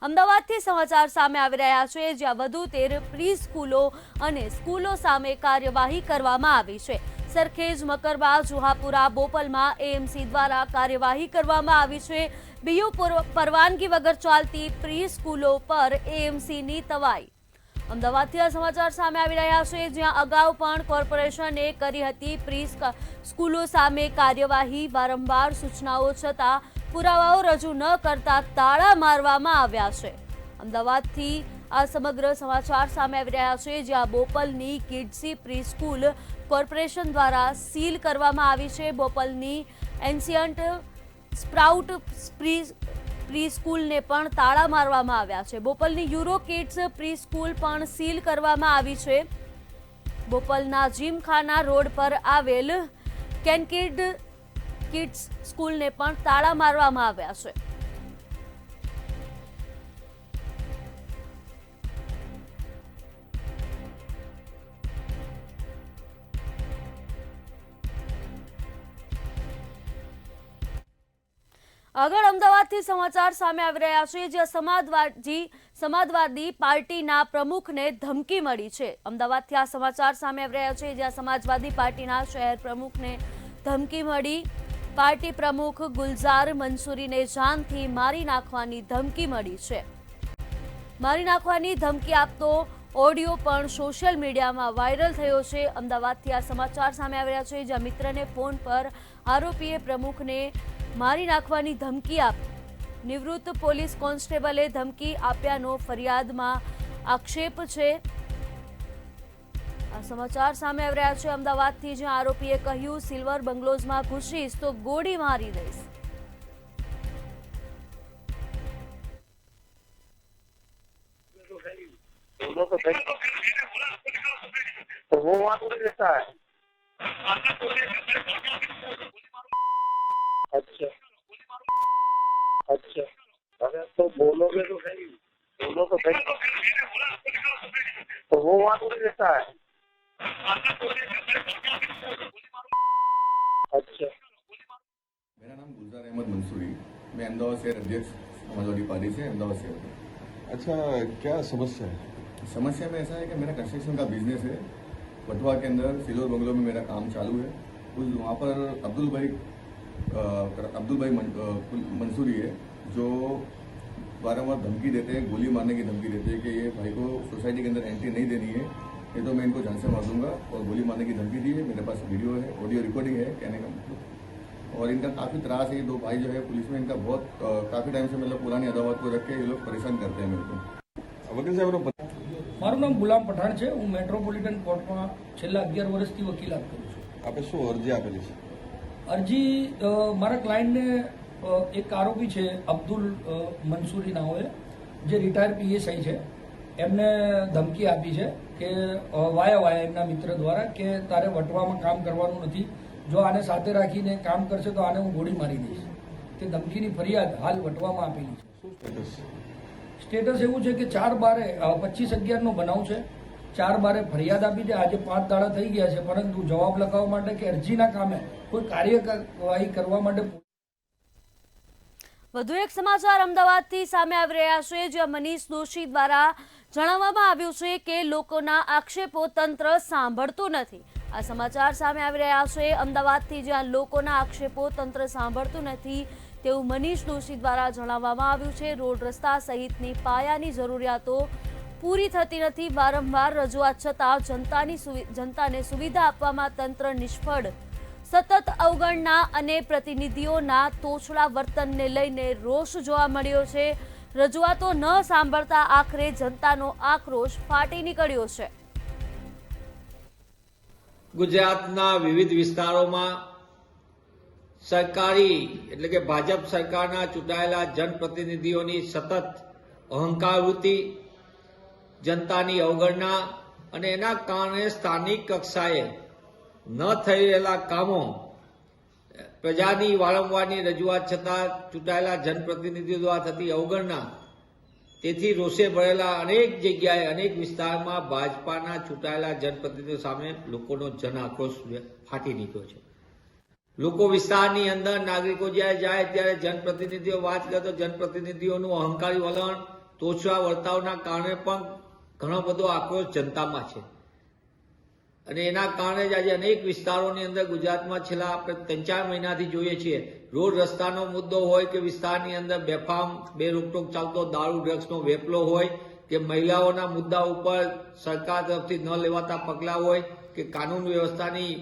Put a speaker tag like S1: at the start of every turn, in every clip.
S1: અમદાવાદથી સમાચાર સામે આવી રહ્યા છે, જ્યાં વધુ 13 પ્રી સ્કૂલો અને સ્કૂલો સામે કાર્યવાહી કરવામાં આવી છે। સરખેજ, મકરબા, જુહાપુરા, બોપલમાં એએમસી દ્વારા કાર્યવાહી કરવામાં આવી છે। બીયુ પરવાનગી વગર ચાલતી પ્રી સ્કૂલો પર એએમસીની તવાઈ। અમદાવાદથી આ સમાચાર સામે આવી રહ્યા છે, જ્યાં અગાઉ પણ કોર્પોરેશને કરી હતી પ્રી સ્કૂલો સામે કાર્યવાહી। વારંવાર સૂચનાઓ છતાં પુરાવાઓ રજૂ ન કરતા તાળા મારવામાં આવ્યા છે। અમદાવાદથી આ સમગ્ર સમાચાર સામે આવી રહ્યા છે, જ્યાં બોપલની કિડ્સી પ્રી સ્કૂલ કોર્પોરેશન દ્વારા સીલ કરવામાં આવી છે। બોપલની એન્શિયન્ટ સ્પ્રાઉટ પ્રી સ્કૂલને પણ તાળા મારવામાં આવ્યા છે। બોપલની યુરો કિડ્સ પ્રી સ્કૂલ પણ સીલ કરવામાં આવી છે। બોપલના જીમખાના રોડ પર આવેલ કેનકિડ કિડ્સ સ્કૂલને પણ તાળા મારવામાં આવ્યા છે। આગળ અમદાવાદથી સમાચાર સામે આવી રહ્યા છે, જ્યાં સમાજવાદી પાર્ટીના પ્રમુખને ધમકી મળી છે। અમદાવાદથી આ સમાચાર સામે આવી રહ્યા છે, જ્યાં સમાજવાદી પાર્ટીના શહેર પ્રમુખને ધમકી મળી। પાર્ટી પ્રમુખ ગુલઝાર મંસૂરીને જાનથી મારી નાખવાની ધમકી મળી છે। મારી નાખવાની ધમકી આપતો ઓડિયો પણ સોશિયલ મીડિયામાં વાયરલ થયો છે। અમદાવાદથી આ સમાચાર સામે આવી રહ્યા છે, જ્યાં મિત્રને ફોન પર આરોપીએ પ્રમુખને મારી નાખવાની ધમકી આપી। નિવૃત્ત પોલીસ કોન્સ્ટેબલે ધમકી આપ્યાનો ફરિયાદમાં આક્ષેપ છે। આ સમાચાર સામે આવી રહ્યા છે અમદાવાદથી, જ્યાં આરોપીએ કહ્યું, સિલ્વર બંગલોઝમાં ઘૂસીશ તો ગોળી મારી દઈશ।
S2: वो वहाँ पे रहता है। अच्छा अच्छा, अरे तो बोलोगे तो सही, बोलो तो सही। तो वो वहाँ पे रहता है। अच्छा,
S3: मेरा नाम गुलजार अहमद मंसूरी, मैं अहमदाबाद शहर अध्यक्ष समाजवादी पार्टी से अहमदाबाद शहर में।
S4: अच्छा, क्या समस्या है?
S3: समस्या में ऐसा है कि मेरा कंस्ट्रक्शन का बिजनेस है। बटवा के अंदर सिल्वर बंगलो में मेरा काम चालू है। उस वहाँ पर अब्दुल भाई मंसूरी है, जो बारंबार धमकी देते हैं, गोली मारने की धमकी देते हैं कि ये भाई को सोसाइटी के अंदर एंट्री नहीं देनी है, नहीं तो मैं इनको जान से मार दूंगा, और गोली मारने की धमकी दी है। मेरे पास वीडियो है, ऑडियो रिकॉर्डिंग है कहने का मतलब। और इनका काफ़ी त्रास है। ये दो भाई जो है पुलिस में इनका बहुत काफ़ी टाइम से मतलब पुरानी अदावत को रख के ये लोग परेशान करते हैं मेरे को।
S4: वकील साहब,
S5: મારું નામ ગુલામ પઠાણ છે। હું મેટ્રોપોલિટન કોર્ટમાં છેલ્લા 11 વર્ષથી વકીલાત કરું છું।
S4: આપે શું અરજી આપેલી છે?
S5: અરજી મારા ક્લાયન્ટને એક આરોપી છે અબ્દુલ મંસૂરી નાઓએ, જે રિટાયર પીએસઆઈ છે, એમને ધમકી આપી છે કે વાયા એમના મિત્ર દ્વારા કે તારે વટવામાં કામ કરવાનું નથી, જો આને સાથે રાખીને કામ કરશે તો આને હું ગોળી મારી દઈશ। તે ધમકીની ફરિયાદ હાલ વટવામાં આપેલી છે।
S4: શું સ્ટેટસ?
S5: સ્ટેટસ એવું છે કે 4/12/25/11 નો બનાવ છે। 4/12 ફરિયાદ આપી છે। આજે 5 દાડા થઈ ગયા છે, પરંતુ જવાબ લખાવવા માટે કે અરજીના કામે કોઈ કાર્યવાહી કરવા માટે।
S1: વધુ એક સમાચાર અમદાવાદથી સામે આવી રહ્યા છે, જ્યાં મનીષ દોશી દ્વારા જણાવવામાં આવ્યું છે કે લોકોના આક્ષેપો તંત્ર સાંભળતું નથી। આ સમાચાર સામે આવી રહ્યા છે અમદાવાદથી, જ્યાં લોકોના આક્ષેપો તંત્ર સાંભળતું નથી તેવું મનીષ દોશી દ્વારા જણાવવામાં આવ્યું છે। રોડ, રસ્તા સહિતની પાયાની જરૂરિયાતો પૂરી થતી નથી। વારંવાર રજૂઆત છતાં જનતાને સુવિધા આપવામાં તંત્ર નિષ્ફળ। સતત અવગણના અને પ્રતિનિધિઓના તોછડા વર્તનને લઈને રોષ જોવા મળ્યો છે। રજૂઆતો ન સાંભળતા આખરે જનતાનો આક્રોશ ફાટી નીકળ્યો છે।
S6: ગુજરાતના વિવિધ વિસ્તારોમાં સરકારી એટલે કે ભાજપ સરકારના ચૂંટાયેલા જનપ્રતિનિધિઓની સતત અહંકાર વૃત્તિ, જનતાની અવગણના અને એના કારણે સ્થાનિક કક્ષાએ ન થઈ રહેલા કામો, પ્રજાની વારંવારની રજૂઆત છતાં ચૂંટાયેલા જનપ્રતિનિધિઓ દ્વારા થતી અવગણના, તેથી રોષે ભરેલા અનેક જગ્યાએ અનેક વિસ્તારમાં ભાજપાના ચૂંટાયેલા જનપ્રતિનિધિઓ સામે લોકોનો જન આક્રોશ ફાટી નીકળ્યો છે। લોકો વિસ્તારની અંદર નાગરિકો જ્યારે જાય ત્યારે જનપ્રતિનિધિઓ વાત કરે તો જનપ્રતિનિધિઓનું અહંકારી વલણ, તોછડા વર્તાવના કારણે પણ ઘણો બધો આક્રોશ જનતામાં છે અને એના કારણે જ આજે અનેક વિસ્તારોની અંદર ગુજરાતમાં છેલ્લા આપણે 3-4 મહિનાથી જોઈએ છીએ રોડ રસ્તાનો મુદ્દો હોય કે વિસ્તારની અંદર બેફામ બેરોકટોક ચાલતો દારૂ ડ્રગ્સનો વેપલો હોય કે મહિલાઓના મુદ્દા ઉપર સરકાર તરફથી ન લેવાતા પગલાં હોય કે કાનૂન વ્યવસ્થાની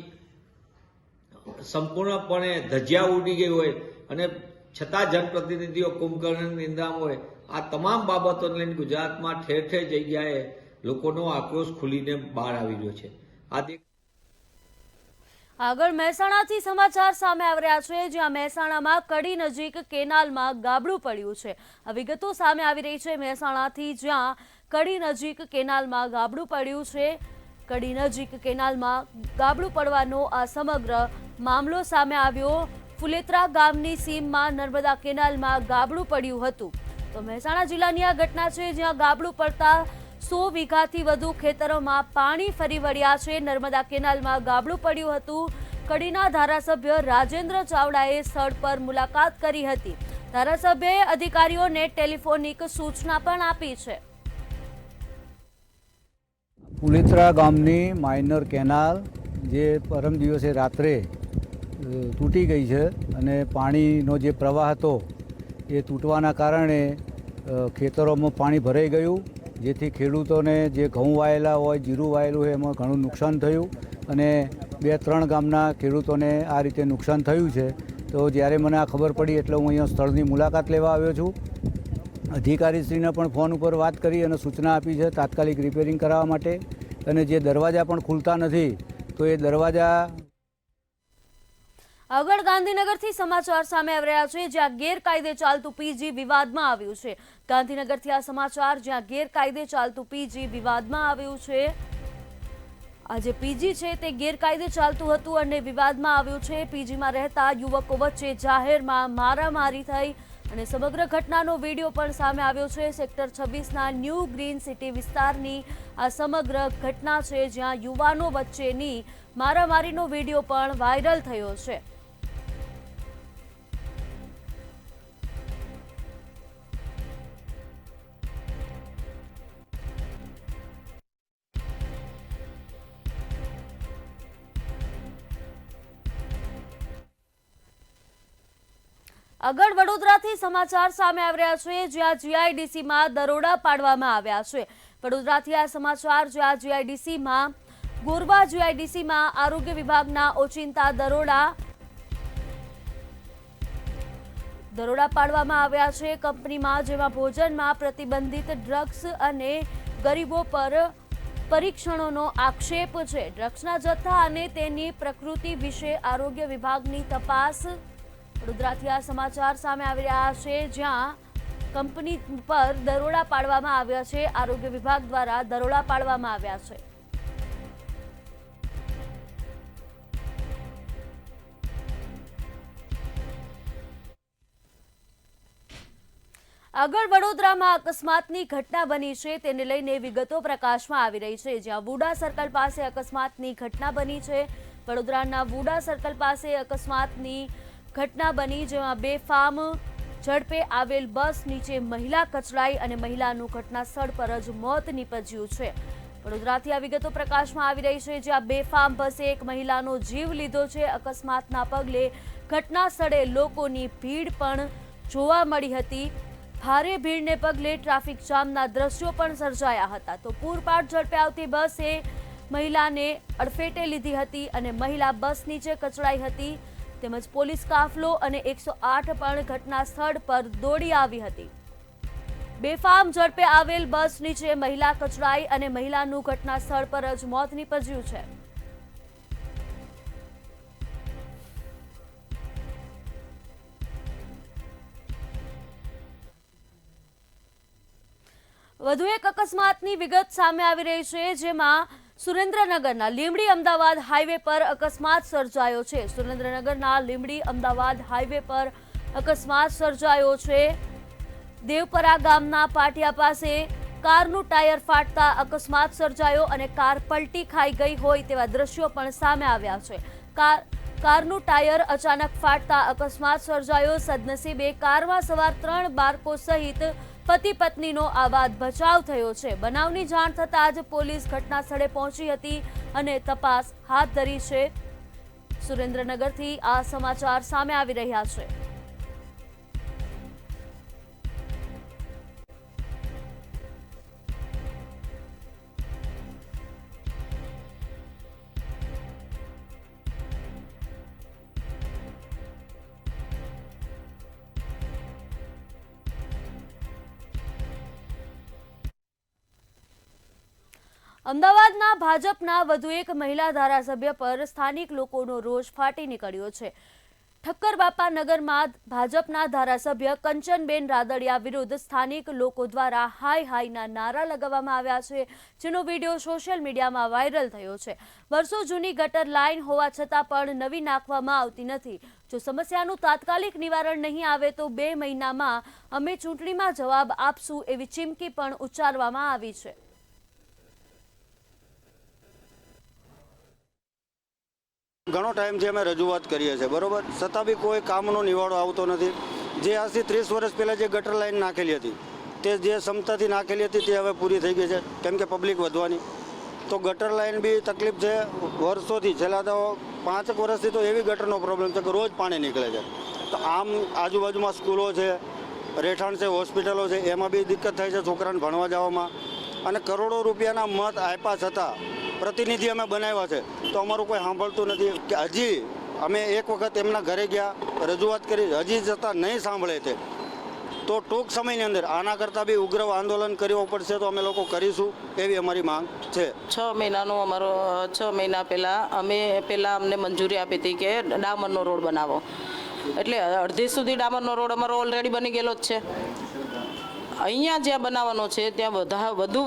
S6: સંપૂર્ણપણે ધજિયા ઉડી ગઈ હોય અને છતાં જનપ્રતિનિધિઓ કુંભકર્ણની નિંદામાં હોય, આ તમામ બાબતોને લઈને ગુજરાતમાં ઠેર ઠેર જગ્યાએ લોકોનો આક્રોશ ખુલીને બહાર આવી રહ્યો છે.
S1: આગળ મહેસાણાથી સમાચાર સામે આવી રહ્યા છે, જ્યાં મહેસાણામાં કડી નજીક કેનાલમાં ગાબડું પડ્યું છે. આ વિગતો સામે આવી રહી છે મહેસાણાથી, જ્યાં કડી નજીક કેનાલમાં ગાબડું પડ્યું છે. કડી નજીક કેનાલમાં ગાબડું પડવાનો આ સમગ્ર મામલો સામે આવ્યો. ફુલેત્રા ગામની સીમમાં નર્મદા કેનાલમાં ગાબડું પડ્યું હતું. તો મહેસાણા જિલ્લાની આ ઘટના છે, જ્યાં ગાબડું પડતા 100 વીઘાથી વધુ ખેતરોમાં પાણી ફરી વળ્યા છે. નર્મદા કેનાલમાં ગાબડું પડ્યું હતું. કડીના ધારાસભ્ય રાજેન્દ્ર ચાવડાએ સ્થળ પર મુલાકાત કરી હતી. ધારાસભ્યએ અધિકારીઓને ટેલિફોનિક સૂચના પણ આપી છે.
S7: ફુલેત્રા ગામની માઇનર કેનાલ જે પરમ દિવસે રાત્રે તૂટી ગઈ છે અને પાણીનો જે પ્રવાહ હતો એ તૂટવાના કારણે ખેતરોમાં પાણી ભરાઈ ગયું, જેથી ખેડૂતોને જે ઘઉં વાયેલા હોય, જીરું વાયેલું હોય એમાં ઘણું નુકસાન થયું અને 2-3 ગામના ખેડૂતોને આ રીતે નુકસાન થયું છે. તો જ્યારે મને આ ખબર પડી એટલે હું અહીંયા સ્થળની મુલાકાત લેવા આવ્યો છું. અધિકારીશ્રીને પણ ફોન ઉપર વાત કરી અને સૂચના આપી છે તાત્કાલિક રિપેરિંગ કરાવવા માટે. અને જે દરવાજા પણ ખુલતા નથી તો એ દરવાજા.
S1: આગળ ગાંધીનગરથી સમાચાર સામે આવી રહ્યા છે, જ્યાં ગેરકાયદે ચાલતું પીજી વિવાદમાં આવ્યું છે. ગાંધીનગરથી આ સમાચાર, જ્યાં ગેરકાયદે ચાલતું પીજી વિવાદમાં આવ્યું છે. આ જે પીજી છે તે ગેરકાયદે ચાલતું હતું અને વિવાદમાં આવ્યું છે. પીજીમાં રહેતા યુવકો વચ્ચે જાહેરમાં મારામારી થઈ અને સમગ્ર ઘટનાનો વિડીયો પણ સામે આવ્યો છે. સેક્ટર 26ના ન્યૂ ગ્રીન સિટી વિસ્તારની આ સમગ્ર ઘટના છે, જ્યાં યુવાનો વચ્ચેની મારામારીનો વિડીયો પણ વાયરલ થયો છે. આગળ વડોદરાથી સમાચાર સામે આવી રહ્યા છે, જ્યાં જીઆઈડીસીમાં દરોડા પાડવામાં આવ્યા છે. વડોદરાથી આ સમાચાર, જ્યાં જીઆઈડીસીમાં ગોરવા જીઆઈડીસીમાં આરોગ્ય વિભાગના ઓચિંતા દરોડા પાડવામાં આવ્યા છે. કંપનીમાં જેમાં ભોજનમાં પ્રતિબંધિત ડ્રગ્સ અને ગરીબો પર પરીક્ષણોનો આક્ષેપ છે. ડ્રગ્સના જથ્થા અને તેની પ્રકૃતિ વિશે આરોગ્ય વિભાગની તપાસ. વડોદરાથી આ સમાચાર સામે આવી રહ્યા છે, જ્યાં કંપની પર દરોડા પાડવામાં આવ્યા છે. આરોગ્ય વિભાગ દ્વારા દરોડા પાડવામાં આવ્યા છે. આગળ વડોદરામાં અકસ્માતની ઘટના બની છે, તેને લઈને વિગતો પ્રકાશમાં આવી રહી છે, જ્યાં વુડા સર્કલ પાસે અકસ્માતની ઘટના બની છે. વડોદરાના વુડા સર્કલ પાસે અકસ્માતની ઘટના બની, જેમાં બેફામ ઝડપે આવેલ બસ નીચે મહિલા કચડાઈ અને મહિલાનું ઘટના સ્થળ પર જ મોત નીપજ્યું છે. વડોદરાથી આ વિગતો પ્રકાશમાં આવી રહી છે, જ્યાં બેફામ બસે એક મહિલાનો જીવ લીધો છે. અકસ્માતના પગલે ઘટના સ્થળે લોકોની ભીડ પણ જોવા મળી હતી. ભારે ભીડને પગલે ટ્રાફિક જામના દ્રશ્યો પણ સર્જાયા હતા. તો પૂરપાટ ઝડપે આવતી બસે મહિલાને અડફેટે લીધી હતી અને મહિલા બસ નીચે કચડાઈ હતી. તેમજ પોલીસ કાફલો અને 108 પણ ઘટના સ્થળ પર દોડી આવી હતી. બેફામ ઝડપે આવેલ બસ નીચે મહિલા કચડાઈ અને મહિલાનું ઘટના સ્થળ પર જ મોત નીપજ્યું છે. વધુ એક અકસ્માતની વિગત સામે આવી રહી છે, જેમાં સુરેન્દ્રનગરના લીંબડી અમદાવાદ હાઈવે પર અકસ્માત સર્જાયો છે. સુરેન્દ્રનગરના લીંબડી અમદાવાદ હાઈવે પર અકસ્માત સર્જાયો છે. દેવપરા ગામના પાટિયા પાસે કારનું ટાયર ફાટતા અકસ્માત સર્જાયો અને કાર પલટી ખાઈ ગઈ હોય તેવા દ્રશ્યો પણ સામે આવ્યા છે. કારનું ટાયર અચાનક ફાટતા અકસ્માત સર્જાયો. સદનસીબે કારમાં સવાર 3 બાળકો સહિત પતિ પત્નીનો આ વાત બચાવ થયો છે. બનાવની જાણ થતાં જ પોલીસ ઘટના સ્થળે પહોંચી હતી અને તપાસ હાથ ધરી છે. સુરેન્દ્રનગરથી આ સમાચાર સામે આવી રહ્યા છે. અમદાવાદના ભાજપના વધુ એક મહિલા ધારાસભ્ય પર સ્થાનિક લોકોનો રોષ ફાટી નીકળ્યો છે. ઠક્કરબાપા નગરમાં ભાજપના ધારાસભ્ય કંચનબેન રાદડિયા વિરુદ્ધ સ્થાનિક લોકો દ્વારા હાય હાયના નારા લગાવવામાં આવ્યા છે, જેનો વિડીયો સોશિયલ મીડિયામાં વાયરલ થયો છે. વર્ષો જૂની ગટર લાઇન હોવા છતાં પણ નવી નાખવામાં આવતી નથી. જો સમસ્યાનું તાત્કાલિક નિવારણ નહીં આવે તો 2 મહિનામાં અમે ચૂંટણીમાં જવાબ આપશું એવી ચીમકી પણ ઉચ્ચારવામાં આવી છે.
S8: ઘણો ટાઈમથી અમે રજૂઆત કરીએ છીએ, બરોબર, છતાં બી કોઈ કામનો નિવાડો આવતો નથી. જે આજથી 30 વર્ષ પહેલાં જે ગટર લાઈન નાખેલી હતી તે જે ક્ષમતાથી નાખેલી હતી તે હવે પૂરી થઈ ગઈ છે, કેમ કે પબ્લિક વધવાની. તો ગટર લાઈન બી તકલીફ છે વર્ષોથી. છેલ્લા તો 5 વર્ષથી તો એવી ગટરનો પ્રોબ્લેમ છે કે રોજ પાણી નીકળે છે. તો આમ આજુબાજુમાં સ્કૂલો છે, રહેઠાણ છે, હોસ્પિટલો છે, એમાં બી દિક્કત થાય છે છોકરાને ભણવા જવામાં. અને કરોડો રૂપિયાના મત આપ્યા છતાં પ્રતિનિધિ અમે બનાવ્યા છે તો અમારું કોઈ સાંભળતું નથી. કે હજી અમે એક વખત એમના ઘરે ગયા, રજૂઆત કરી, હજી છતાં નહીં સાંભળે છે. તો ટૂંક સમયની અંદર આના કરતાં બી ઉગ્ર આંદોલન કરવું પડશે તો અમે લોકો કરીશું એવી અમારી માંગ છે.
S9: 6 મહિનાનો અમારો 6 મહિના પહેલાં અમને મંજૂરી આપી હતી કે ડામરનો રોડ બનાવો. એટલે અડધી સુધી ડામરનો રોડ અમારો ઓલરેડી બની ગયેલો જ છે. અહીંયા જ્યાં બનાવવાનો છે ત્યાં વધુ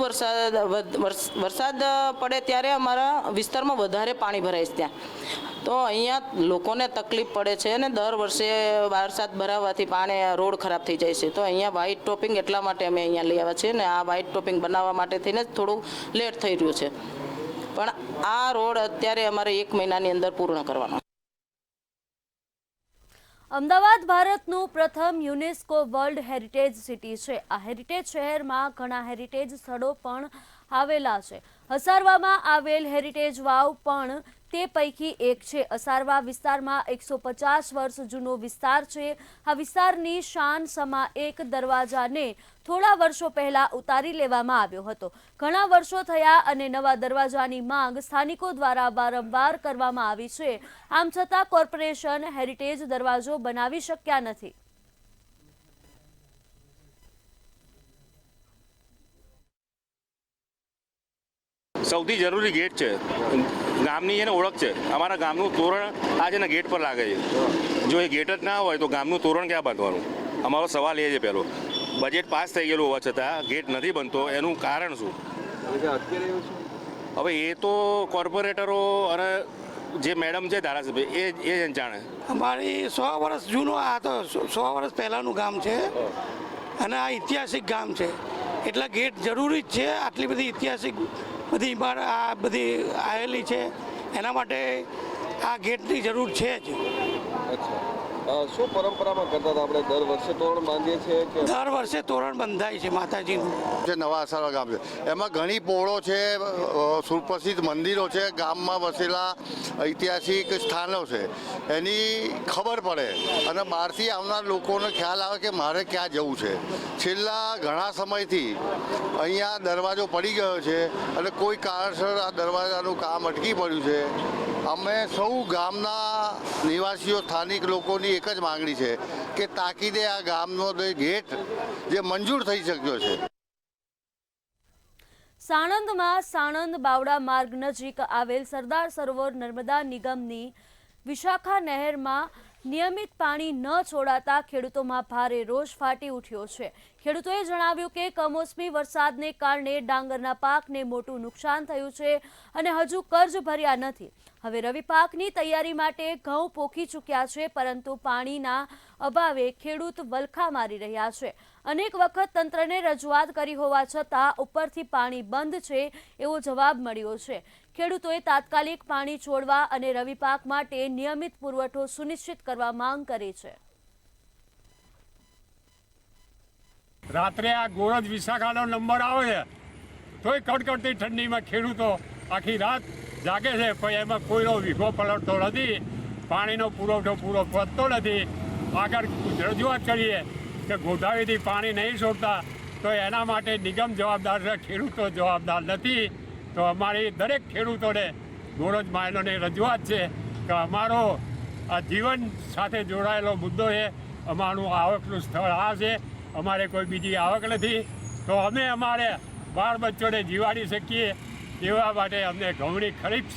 S9: વરસાદ પડે ત્યારે અમારા વિસ્તારમાં વધારે પાણી ભરાય છે ત્યાં. તો અહીંયા લોકોને તકલીફ પડે છે અને દર વર્ષે વરસાદ ભરાવાથી પાણી રોડ ખરાબ થઈ જાય છે. તો અહીંયા વ્હાઇટ ટોપિંગ એટલા માટે અમે અહીંયા લઈ આવ્યા છીએ ને આ વ્હાઇટ ટોપિંગ બનાવવા માટે થઈને જ થોડું લેટ થઈ રહ્યું છે. પણ આ રોડ અત્યારે અમારે 1 મહિનાની અંદર પૂર્ણ કરવાનો.
S1: અમદાવાદ ભારતનું પ્રથમ યુનેસ્કો વર્લ્ડ હેરિટેજ સિટી છે. આ હેરિટેજ શહેરમાં ઘણા હેરિટેજ સ્થળો પણ આવેલા છે. અસારવામાં આવેલ હેરિટેજ વાવ પણ તે પૈકી એક છે. અસારવા વિસ્તારમાં 150 વર્ષ જૂનો વિસ્તાર છે. આ વિસ્તારની શાન સમા એક દરવાજાને થોડા વર્ષો પહેલા ઉતારી લેવામાં આવ્યો હતો. ઘણા વર્ષો થયા અને નવા દરવાજાની માંગ સ્થાનિકો દ્વારા વારંવાર કરવામાં આવી છે. આમ છતાં કોર્પોરેશન હેરિટેજ દરવાજો બનાવી શક્યા નથી.
S10: સૌથી જરૂરી ગેટ છે, ગામની એને ઓળખ છે. અમારા ગામનું તોરણ આ છે ને ગેટ પર લાગે છે. જો એ ગેટ જ ના હોય તો ગામનું તોરણ ક્યાં બાંધવાનું? અમારો સવાલ એ છે. પહેલો બજેટ પાસ થઈ ગયેલું હોવા છતાં ગેટ નથી બનતો, એનું કારણ શું? હવે એ તો કોર્પોરેટરો અને જે મેડમ છે ધારાસભ્ય એ જાણે.
S11: અમારી 100 વર્ષ જૂનું આ તો 100 વર્ષ પહેલાંનું ગામ છે અને આ ઐતિહાસિક ગામ છે એટલે ગેટ જરૂરી જ છે. આટલી બધી ઐતિહાસિક બધી ઇમારત આ બધી આવેલી છે એના માટે આ ગેટની જરૂર છે જ.
S4: શું પરંપરામાં કરતા હતા આપણે? દર વર્ષે તોરણ બાંધીએ છીએ કે
S11: દર વર્ષે તોરણ બંધાય છે માતાજીનું.
S3: જે નવા અસારવા ગામ છે એમાં ઘણી પોળો છે, સુપ્રસિદ્ધ મંદિરો છે, ગામમાં વસેલા ઐતિહાસિક સ્થાનો છે, એની ખબર પડે અને બહારથી આવનાર લોકોને ખ્યાલ આવે કે મારે ક્યાં જવું છે. છેલ્લા ઘણા સમયથી અહીંયા દરવાજો પડી ગયો છે અને કોઈ કારણસર આ દરવાજાનું કામ અટકી પડ્યું છે. અમે સૌ ગામના નિવાસીઓ, સ્થાનિક લોકોની એક જ માંગણી છે કે તાકીદે આ ગામનો ગેટ જે મંજૂર થઈ શક્યો છે.
S1: સાણંદમાં સાણંદ બાવડા માર્ગ નજીક આવેલ સરદાર સરોવર નર્મદા નિગમની વિશાખા નહેરમાં નિયમિત પાણી ન છોડાતા ખેડૂતોમાં ભારે રોષ ફાટી ઉઠ્યો છે. ખેડૂતોએ જણાવ્યું કે કમોસમી વરસાદને કારણે ડાંગરના પાકને મોટું નુકસાન થયું છે અને હજુ કર્જ ભર્યા નથી. હવે રવિ પાકની તૈયારી માટે ઘઉં પોખી ચૂક્યા છે, પરંતુ પાણીના અભાવે ખેડૂત વલખા મારી રહ્યા છે. અનેક વખત તંત્રને રજૂઆત કરી હોવા છતાં ઉપરથી પાણી બંધ છે એવો જવાબ મળ્યો છે. ખેડૂતોએ તાત્કાલિક પાણી છોડવા અને રવિ પાક માટે નિયમિત પુરવઠો સુનિશ્ચિત કરવા માંગ કરી છે.
S12: રાત્રે આ ગોરજ વિશાખાનો નંબર આવે છે તોય કડકડતી ઠંડીમાં ખેડૂતો આખી રાત જાગે છે, પણ એમાં કોઈનો વીઘો પલટતો નથી, પાણીનો પુરવઠો પૂરો પતતો નથી. આગળ રજૂઆત કરીએ કે ગોદાવરીથી પાણી નહીં છોડતા તો એના માટે નિગમ જવાબદાર છે, ખેડૂતો જવાબદાર નથી. તો અમારી દરેક ખેડૂતોને ગોરજ માયલોની રજૂઆત છે કે અમારો આ જીવન સાથે જોડાયેલો મુદ્દો છે, અમારું આવકનું સ્થળ આ છે, અમારે કોઈ બીજી આવક નથી. તો અમે અમારે બાળ બચ્ચોને જીવાડી શકીએ એવા માટે અમને ઘઉંની ખરીફ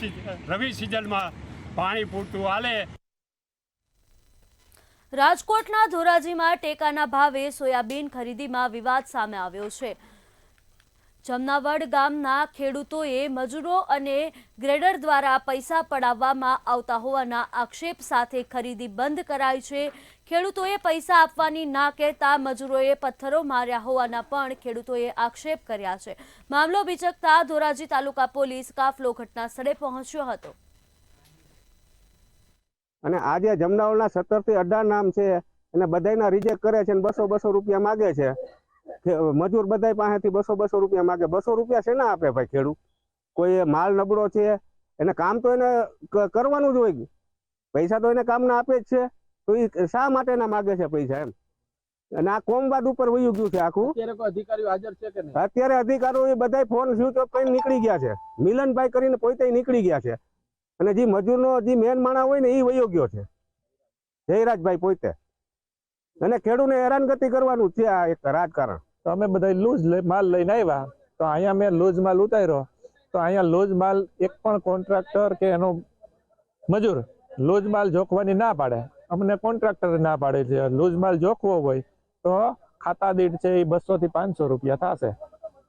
S12: રવિ સિઝનમાં પાણી પૂરતું આલે.
S1: રાજકોટના ધોરાજીમાં ટેકાના ભાવે સોયાબીન ખરીદીમાં વિવાદ સામે આવ્યો છે. જમનાવડ ગામના ખેડૂતોએ મજૂરો અને ગ્રેડર દ્વારા પૈસા પડાવવામાં આવતા હોવાના આક્ષેપ સાથે ખરીદી બંધ કરાઈ છે. ખેડૂતોએ પૈસા આપવાની ના કહેતા મજૂરોએ પથ્થરો માર્યા હોવાના પણ ખેડૂતોએ આક્ષેપ કર્યા છે. મામલો બીચકતા ધોરાજી તાલુકા પોલીસ કાફલો ઘટના સ્થળે પહોંચ્યો હતો.
S13: અને આજે જમનાવડના 17 થી 18 નામ છે અને બધાયના રિજેક્ટ કરે છે અને 200 રૂપિયા માગે છે. મજૂર બધાય પાસેથી 200 રૂપિયા માગે. 200 રૂપિયા શેના આપે ભાઈ ખેડૂત? કોઈ માલ નબળો છે, એને કામ તો એને કરવાનું જ હોય, પૈસા તો એને કામના આપે જ છે, તો એ શા માટેના માગે છે પૈસા એમ? અને આ કોમવાદ ઉપર વયું ગયું છે આખું.
S14: અધિકારીઓ હાજર છે કે નહીં?
S13: અત્યારે અધિકારીઓ એ બધા ફોન સ્વિચ ઓફ કરીને નીકળી ગયા છે. મિલનભાઈ કરીને પોતે નીકળી ગયા છે અને જે મજૂરનો જે મેન માણા હોય ને એ વયો ગયો છે, જયરાજભાઈ પોતે. અને ખેડૂતને હેરાનગતિ કરવાનું છે આ એક રાજકારણ.
S14: તો અમે બધા લૂઝ માલ લઈને આવ્યા, તો અહીંયા મેં લૂઝ માલ ઉતાર્યો, તો અહીંયા લૂઝ માલ એક પણ કોન્ટ્રાક્ટર કે એનો મજૂર લૂઝ માલ જોખવાની ના પાડે. અમને કોન્ટ્રાક્ટર ના પાડે છે. લૂઝ માલ જોખવો હોય તો ખાતા દીઠ છે એ 200 થી 500 રૂપિયા થશે.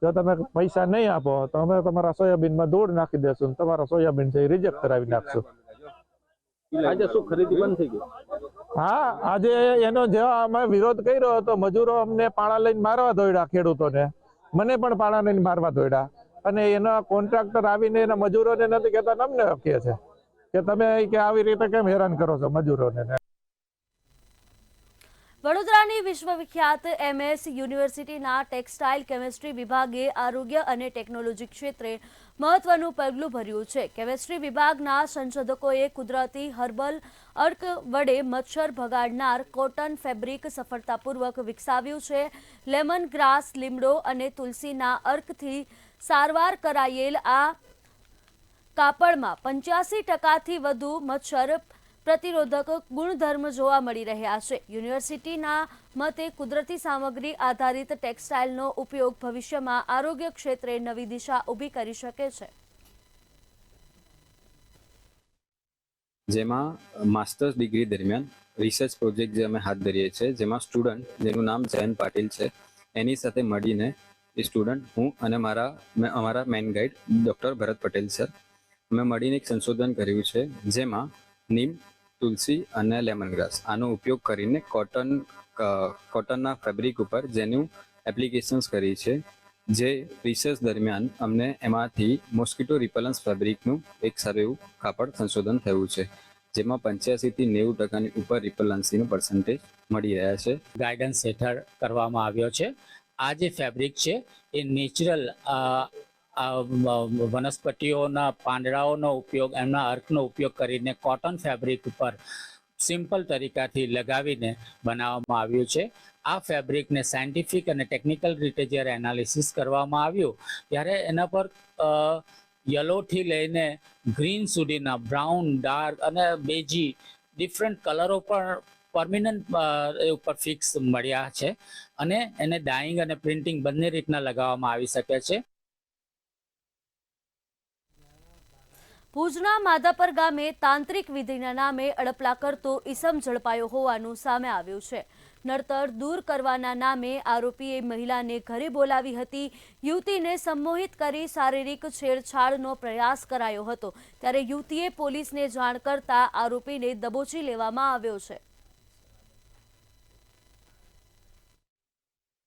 S14: જો તમે પૈસા નહીં આપો તો અમે તમારા સોયાબીનમાં ધૂળ નાખી દેશું, તમારા સોયાબીન છે એ રિજેક્ટ કરાવી નાખશું.
S15: આજે શું ખરીદી બંધ થઈ ગઈ?
S14: હા, આજે એનો જેવા અમે વિરોધ કર્યો હતો, મજૂરો અમને પાણા લઈને મારવા દોડ્યા, ખેડૂતોને મને પણ પાણા લઈને મારવા દોડ્યા. અને એના કોન્ટ્રાક્ટર આવીને એના મજૂરોને નથી કહેતા, અમને કહે છે કે તમે કે આવી રીતે કેમ હેરાન કરો છો મજૂરોને.
S1: વડોદરાની વિશ્વવિખ્યાત MS યુનિવર્સિટીના ટેક્સટાઇલ કેમેસ્ટ્રી વિભાગે આરોગ્ય અને ટેકનોલોજી ક્ષેત્રે મહત્વનું પગલું ભર્યું છે. કેમેસ્ટ્રી વિભાગના સંશોધકોએ કુદરતી હર્બલ અર્ક વડે મચ્છર ભગાડનાર કોટન ફેબ્રિક સફળતાપૂર્વક વિકસાવ્યું છે. લેમન ગ્રાસ, લીમડો અને તુલસીના અર્કથી સારવાર કરાયેલ આ કાપડમાં 85% વધુ મચ્છર પ્રતિરોધક ગુણધર્મ જોવા મળી રહ્યા છે. યુનિવર્સિટીના મતે કુદરતી સામગ્રી આધારિત ટેક્સટાઇલનો ઉપયોગ ભવિષ્યમાં આરોગ્ય ક્ષેત્રે નવી દિશા ઊભી કરી શકે છે.
S16: જેમાં માસ્ટર્સ ડિગ્રી દરમિયાન રિસર્ચ પ્રોજેક્ટ જે અમે હાથ ધરીએ છીએ, જેમાં સ્ટુડન્ટ જેનું નામ જયંત પાટીલ છે, એની સાથે મળીને એ સ્ટુડન્ટ, હું અને અમારા મેન ગાઈડ ડૉક્ટર ભરત પટેલ સર, અમે મળીને એક સંશોધન કર્યું છે, જેમાં નીમ, તુલસી અને લેમન ગ્રાસ આનો ઉપયોગ કરીને કોટનના ફેબ્રિક ઉપર જેનું એપ્લિકેશન્સ કરી છે. જે રિસર્ચ દરમિયાન અમને એમાંથી મોસ્કિટો રિપલન્સ ફેબ્રિકનું એક સારું એવું કાપડ સંશોધન થયું છે, જેમાં 85 થી 90% ઉપર રિપલન્સીનું પર્સન્ટેજ મળી રહ્યા છે.
S17: ગાઈડન્સ હેઠળ કરવામાં આવ્યો છે. આ જે ફેબ્રિક છે એ નેચરલ વનસ્પતિઓના પાંદડાઓનો ઉપયોગ, એમના અર્કનો ઉપયોગ કરીને કોટન ફેબ્રિક ઉપર સિમ્પલ તરીકાથી લગાવીને બનાવવામાં આવ્યું છે. આ ફેબ્રિકને સાયન્ટિફિક અને ટેકનિકલ રીતે જ્યારે એનાલિસિસ કરવામાં આવ્યું ત્યારે એના પર યલોથી લઈને ગ્રીન સુધીના બ્રાઉન, ડાર્ક અને બેજી ડિફરન્ટ કલરો પણ પરમિનન્ટ ઉપર ફિક્સ મળ્યા છે અને એને ડાઇંગ અને પ્રિન્ટિંગ બંને રીતના લગાવવામાં આવી શકે છે.
S1: ભુજના માધાપર ગામે તાંત્રિક વિધિના નામે અડપલા કરતો ઈસમ ઝડપાયો હોવાનું સામે આવ્યું છે. નડતર દૂર કરવાના નામે આરોપીએ મહિલાને ઘરે બોલાવી હતી. યુવતીને સંમોહિત કરી શારીરિક છેડછાડનો પ્રયાસ કરાયો હતો, ત્યારે યુવતીએ પોલીસને જાણ કરતા આરોપીને દબોચી લેવામાં આવ્યો છે.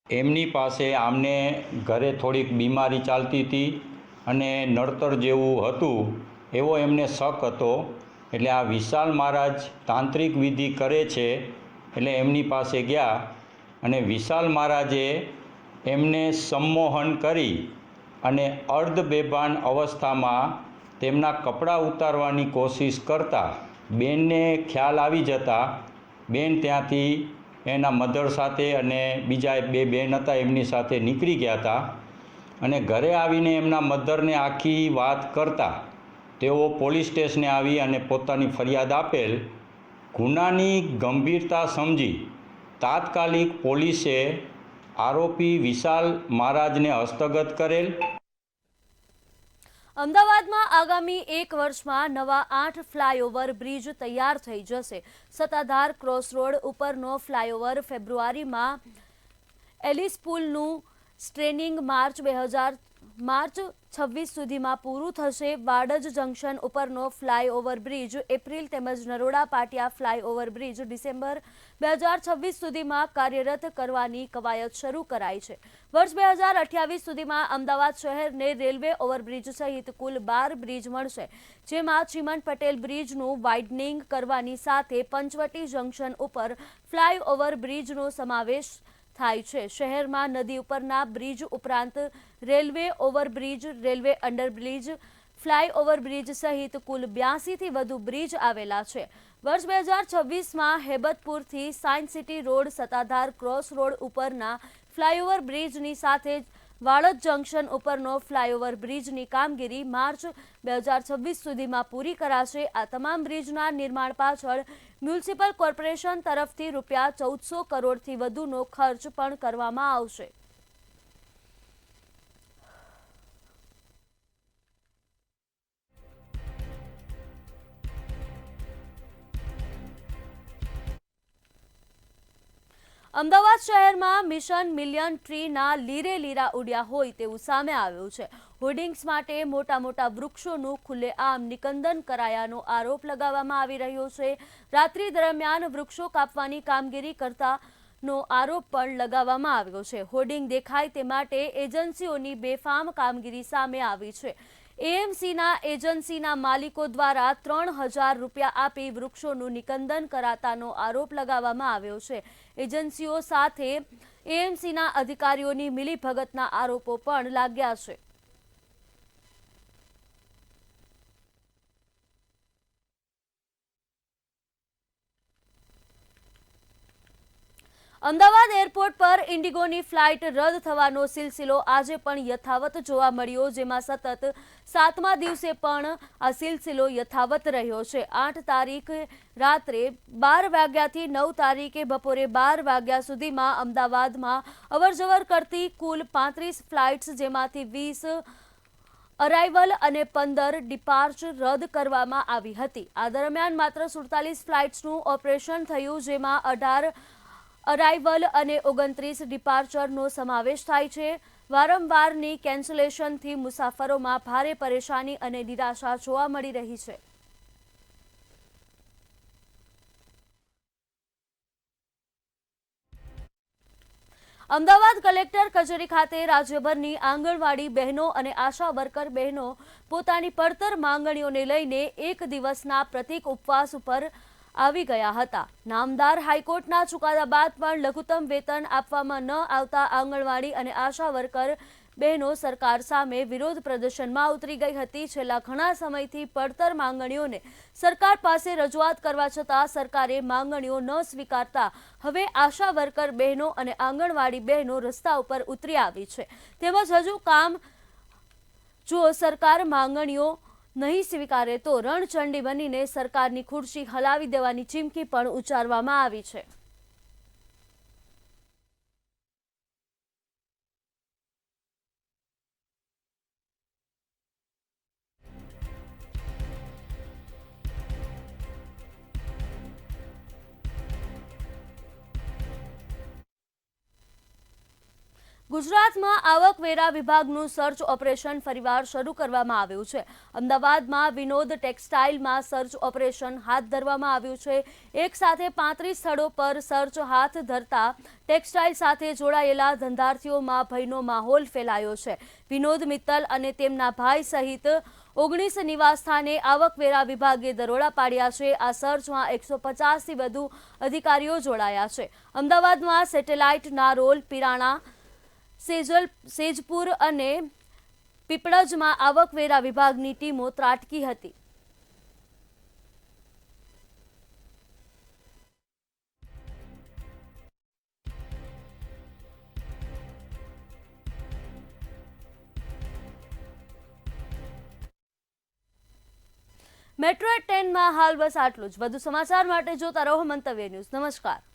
S18: એમની પાસે આમને ઘરે થોડીક બીમારી ચાલતી હતી અને નડતર જેવું હતું એવો એમને શક હતો. એટલે આ વિશાલ મહારાજ તાંત્રિક વિધિ કરે છે એટલે એમની પાસે ગયા અને વિશાલ મહારાજે એમને સંમોહન કરી અને અર્ધ બેભાન અવસ્થામાં તેમના કપડાં ઉતારવાની કોશિશ કરતા બેનને ખ્યાલ આવી જતા બેન ત્યાંથી એના મધર સાથે અને બીજા 2 બેન હતા એમની સાથે નીકળી ગયા હતા અને ઘરે આવીને એમના મધરને આખી વાત કરતા તેઓ પોલીસ સ્ટેશને આવી અને પોતાની ફરિયાદ આપેલ. ગુનાની ગંભીરતા સમજી તાત્કાલિક પોલીસે આરોપી વિશાલ મહારાજને હસ્તગત કરેલ.
S1: અમદાવાદમાં આગામી 1 વર્ષમાં નવા 8 ફ્લાયઓવર બ્રિજ તૈયાર થઈ જશે. સત્તાધાર ક્રોસ રોડ ઉપરનો ફ્લાયઓવર ફેબ્રુઆરીમાં એલિસ પુલનું સ્ટ્રેનિંગ માર્ચ 26 સુધીમાં પૂરું થશે. વાડજ જંકશન ઉપરનો ફ્લાયઓવર બ્રિજ એપ્રિલ તેમજ Naroda Patiya flyover bridge December 2026 સુધીમાં કાર્યરત કરવાની કવાયત શરૂ કરાઈ છે. વર્ષ 2028 સુધીમાં અમદાવાદ શહેરને રેલવે ઓવરબ્રિજ સહિત કુલ 12 બ્રિજ મળશે, જેમાં ચીમન પટેલ બ્રિજનું વાઇડનિંગ કરવાની સાથે પંચવટી જંકશન ઉપર ફ્લાયઓવર બ્રિજનો સમાવેશ થાય છે. શહેરમાં નદી ઉપરના બ્રિજ ઉપરાંત railway overbridge, railway underbridge, flyover bridge સહિત કુલ 82 થી વધુ બ્રિજ આવેલા છે. વર્ષ 2026માં હેબતપુરથી science city road, Sattadhar cross road flyover ફ્લાયઓવર બ્રિજની સાથે વાડજ જંકશન ઉપરનો ફ્લાયઓવર બ્રિજની કામગીરી માર્ચ 2026 સુધીમાં પૂરી કરાશે. આ તમામ બ્રિજના નિર્માણ પાછળ મ્યુનિસિપલ કોર્પોરેશન તરફથી રૂપિયા 1400 કરોડથી વધુનો ખર્ચ પણ કરવામાં આવશે. અમદાવાદ શહેરમાં મિશન મિલિયન ટ્રીના લીરે લીરા ઉડ્યા હોય તેવું સામે આવ્યું છે. હોર્ડિંગ્સ માટે મોટા વૃક્ષોનું ખુલ્લેઆમ નિકંદન કરાયાનો આરોપ લગાવવામાં આવી રહ્યો છે. રાત્રિ દરમિયાન વૃક્ષો કાપવાની કામગીરી કરતાનો આરોપ પણ લગાવવામાં આવ્યો છે. હોર્ડિંગ દેખાય તે માટે એજન્સીઓની બેફામ કામગીરી સામે આવી છે. એએમસીના એજન્સીના માલિકો દ્વારા 3000 રૂપિયા આપી વૃક્ષોનું નિકંદન કરાતાનો આરોપ લગાવવામાં આવ્યો છે. એજન્સીઓ સાથે એએમસીના અધિકારીઓની મિલીભગતના આરોપો પણ લાગ્યા છે. અમદાવાદ એરપોર્ટ પર ઇન્ડિગોની ફ્લાઇટ રદ થવાનો સિલસિલો આજે પણ યથાવત જોવા મળ્યો, જેમાં સતત 7મા દિવસે પણ આ સિલસિલો યથાવત રહ્યો છે. 8 તારીખે રાત્રે 12 વાગ્યાથી 9 તારીખે બપોરે 12 વાગ્યા સુધીમાં અમદાવાદમાં અવરજવર કરતી કુલ 35 ફ્લાઇટ્સ, જેમાંથી 20 અરાઇવલ અને 15 ડિપાર્ચર રદ કરવામાં આવી હતી. આ દરમિયાન માત્ર 47 ફ્લાઇટ્સનું ઓપરેશન થયું, જેમાં 18 અરાઇવલ અને 29 ડિપાર્ચરનો સમાવેશ થાય છે. વારંવારની કેન્સલેશનથી મુસાફરોમાં ભારે પરેશાની અને નિરાશા જોવા મળી રહી છે. અમદાવાદ કલેક્ટર કચેરી ખાતે રાજ્યભરની આંગણવાડી બહેનો અને આશા વર્કર બહેનો પોતાની પડતર માંગણીઓને લઈને 1 દિવસના પ્રતીક ઉપવાસ ઉપર આવી ગયા હતા. નામદાર હાઈકોર્ટના ચુકાદા બાદ પણ લઘુત્તમ વેતન આપવામાં ન આવતા આંગણવાડી અને આશા વર્કર બહેનો સરકાર સામે વિરોધ પ્રદર્શનમાં ઉતરી ગઈ હતી. છેલ્લા ઘણા સમયથી પડતર માંગણીઓને સરકાર પાસે રજૂઆત કરવા છતાં સરકારે માંગણીઓ ન સ્વીકારતા હવે આશા વર્કર બહેનો અને આંગણવાડી બહેનો રસ્તા ઉપર ઉતરી આવી છે. તેમજ હજુ કામ જો સરકાર માંગણીઓ નહીં સ્વીકારે તો રણચંડી બનીને સરકારની ખુરશી હલાવી દેવાની ચીમકી પણ ઉચ્ચારવામાં આવી છે. ગુજરાતમાં આવકવેરા વિભાગનું સર્ચ ઓપરેશન ફરીવાર શરૂ કરવામાં આવ્યું છે. અમદાવાદમાં વિનોદ ટેક્સટાઇલમાં સર્ચ ઓપરેશન હાથ ધરવામાં આવ્યું છે. એક સાથે 35 સ્થળો પર સર્ચ હાથ ધરતા ટેક્સટાઇલ સાથે જોડાયેલા ધંધાર્થીઓમાં ભયનો માહોલ ફેલાયો છે. વિનોદ મિત્તલ અને તેમના ભાઈ સહિત 19 નિવાસસ્થાને આવકવેરા વિભાગે દરોડા પાડ્યા છે. આ સર્ચમાં 150થી વધુ અધિકારીઓ જોડાયા છે. અમદાવાદમાં સેટેલાઇટ, નારોલ, પિરાણા, સેજપુર અને પીપળજમાં આવકવેરા વિભાગની ટીમો ત્રાટકી હતી. મેટ્રો 10 માં હાલ બસ આટલું જ. વધુ સમાચાર માટે જોતા રહો મંતવ્ય ન્યૂઝ. નમસ્કાર.